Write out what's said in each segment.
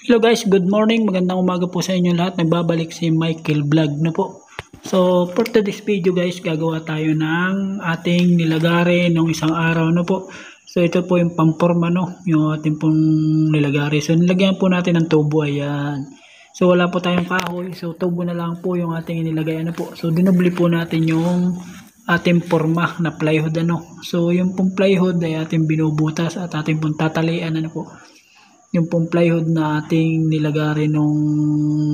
Hello guys, good morning. Magandang umaga po sa inyo lahat. Nagbabalik si Michael Vlog na po. So, for today's video guys, gagawa tayo ng ating nilagari ng isang araw na po. So, ito po yung pamporma no, yung ating pong nilagari. So, nilagyan po natin ng tubo, ayan. So, wala po tayong kahoy. So, tubo na lang po yung ating inilagay na po. So, dinubli po natin yung ating porma na plywood ano. So, yung pong plywood ay ating binubutas at ating pong tatalian ano po. Yung pong plywood na ating nilagari nung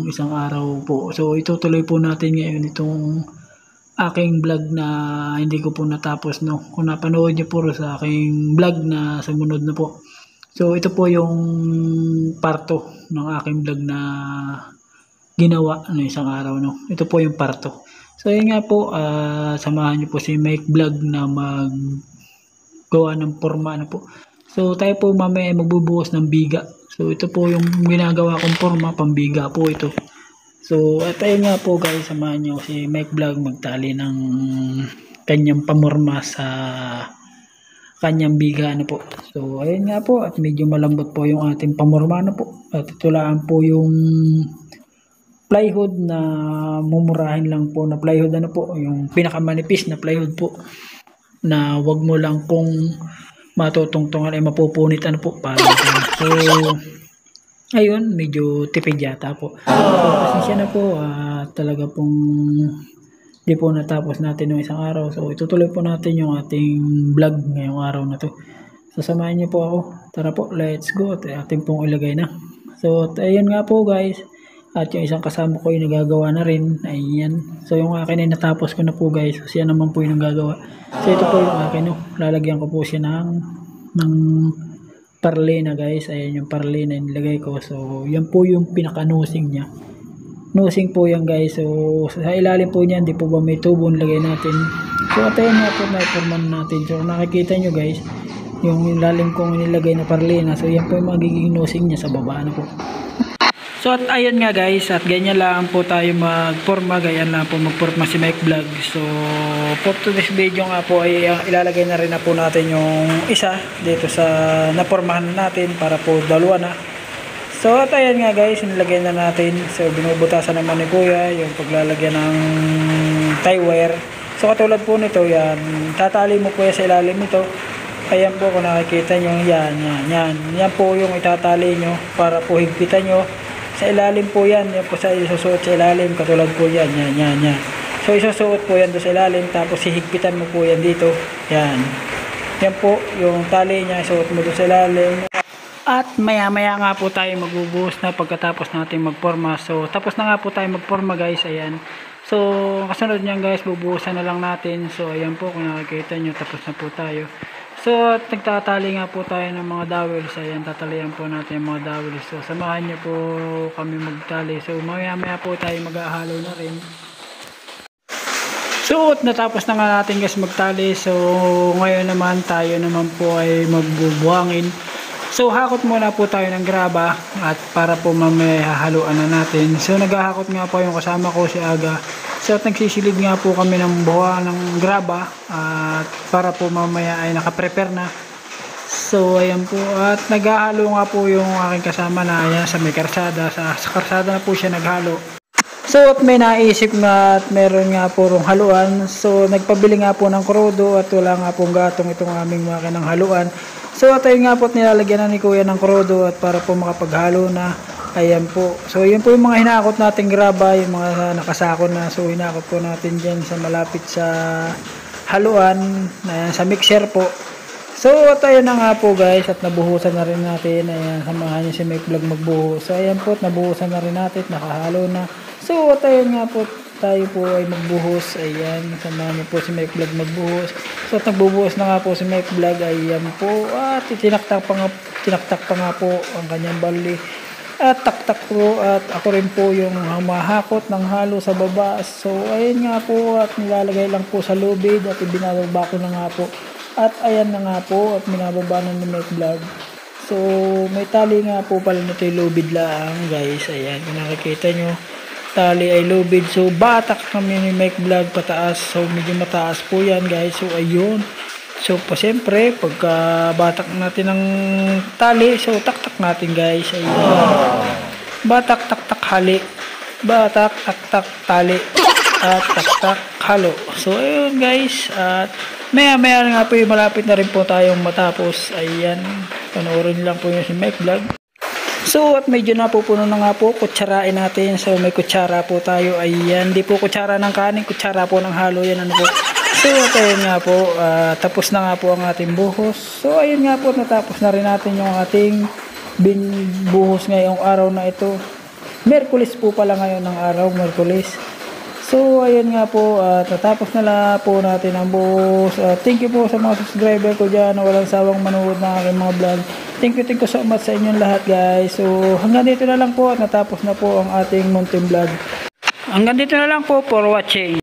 isang araw po. So itutuloy po natin ngayon itong aking vlog na hindi ko po natapos no. Kung napanood niyo po sa aking vlog na sumunod na po. So ito po yung parto ng aking vlog na ginawa no isang araw no. Ito po yung parto. So yun nga po, samahan niyo po si Mike Vlog na maggawa ng forma na po. So tayo po mamaya magbubuhos ng biga. So ito po yung ginagawa kong forma, pambiga po ito. So at ayun nga po guys, samahan nyo si Mike Vlog magtali ng kanyang pamorma sa kanyang biga ano po. So ayun nga po, at medyo malambot po yung ating pamorma ano po. At ito lang po yung plywood na mumurahin lang po na plywood ano po, yung pinakamanipis na plywood po. Na wag mo lang kung matutungtungan ay mapupunit ano po para so ayun medyo tipid yata po. So pasensya na po, talaga pong di po natapos natin ng isang araw. So itutuloy po natin yung ating vlog ngayong araw na to. So samahan niyo po ako, tara po, let's go. At ating pong ilagay na. So ayun nga po guys, at yung isang kasama ko yung nagagawa na rin. Ayan. So yung akin ay natapos ko na po guys. So siya naman po yung nagagawa. So ito po yung akin. No? Lalagyan ko po siya ng parlina guys. Ayan yung parlina yung nilagay ko. So yan po yung pinaka-nosing niya. Nosing po yan guys. So sa ilalim po niyan, di po ba may tubo nilagay natin. So at ayan nga po may forman natin. So nakikita nyo guys, yung ilalim kong nilagay na parlina. So yan po yung magiging nosing niya sa baba na po. So at ayun nga guys, at ganyan lang po tayo magporma, ganyan lang po magporma si Mike Vlog. So for today's video nga po ay ilalagay na rin na po natin yung isa dito sa napormahan natin para po dalawa na. So at ayun nga guys, nilagay na natin. So binubutasan naman ni Kuya yung paglalagyan ng tie wire. So katulad po nito, yan, tatali mo po yan sa ilalim nito. Ayan po kung nakikita nyo, yan po yung itatali nyo para po higpitan nyo. Sa ilalim po yan po sa isusuot sa ilalim, katulad po yan. So isusuot po yan doon sa ilalim, tapos hihigpitan mo po yan dito. Yan po yung tali niya, isuot mo doon sa ilalim. At maya nga po tayo magbubuhos na pagkatapos natin magporma. So tapos na nga po tayo magporma guys, ayan. So kasunod niyan guys, bubuhusan na lang natin. So ayan po kung nakikita nyo, tapos na po tayo. So, nagtatali nga po tayo ng mga dowels. Ayan, tatalian po natin yung mga dowels. So, samahan niyo po kami magtali. So, maya po tayo mag-ahalo na rin. So, natapos na nga natin guys magtali. So, ngayon naman tayo naman po ay magbubuhangin. So, hakot muna po tayo ng graba at para po mamaya hahaluan na natin. So, naghahakot nga po yung kasama ko si Aga. So at nagsisilid nga po kami ng buha ng graba at para po mamaya ay nakaprepare na. So ayan po, at naghahalo nga po yung aking kasama na ayan sa may karsada. Sa karsada na po siya naghalo. So at may naisip nga at meron nga po rong haluan. So nagpabili nga po ng krudo at wala nga pong gatong itong aming makinang haluan. So at ayun nga po at nilalagyan na ni Kuya ng krudo at para po makapaghalo na. Ayan po. So yun po yung mga hinakot natin graba, yung mga nakasako na. So hinakot po natin dyan sa malapit sa haluan, ayan, sa mixer po. So at ayun na nga po guys, at nabuhusan na rin natin. Ayan, samahan niyo si Mike Vlog magbuhos. So ayan po, at nabuhusan na rin natin, nakahalo na. So at ayun nga po, tayo po ay magbuhos. Ayan, samahan niyo po si Mike Vlog magbuhos. So at nagbubuhos na nga po si Mike Vlog. Ayan po, at tinaktak pa nga po ang kanyang bali. At taktak po, at ako rin po yung humahakot ng halo sa baba. So ayun nga po, at nilalagay lang po sa lubid at ibinababa ko na nga po. At ayan na nga po, at minababa na ni Mike Vlog. So may tali nga po pala nito yung lubid lang guys. Ayan, kung nakikita nyo, tali ay lubid. So batak kami ni Mike Vlog pataas. So medyo mataas po yan guys. So ayun. So, siyempre, pagka batak natin ng tali, so tak-tak natin guys. Ayan. Batak, tak-tak, hali. Batak, tak-tak, tali. At tak-tak, halo. So, ayun guys. At maya-maya nga po, malapit na rin po tayong matapos. Ayan. Panoorin lang po yung si Mike Vlog. So, at medyo napupuno na nga po, kutsarain natin. So, may kutsara po tayo. Ayan, di po kutsara ng kanin, kutsara po ng halo. Yan, ano po. So, at ayun nga po, tapos na nga po ang ating buhos. So, ayun nga po, natapos na rin natin yung ating buhos ngayong araw na ito. Merkulis po pala ngayon ng araw, Merkulis. So, ayun nga po, tatapos na lang po natin ang buhos. Thank you po sa mga subscriber ko dyan na walang sawang manood ng aking mga vlog. Thank you so much sa inyong lahat guys. So, hanggang dito na lang po at natapos na po ang ating munting vlog. Hanggang dito na lang po for watching.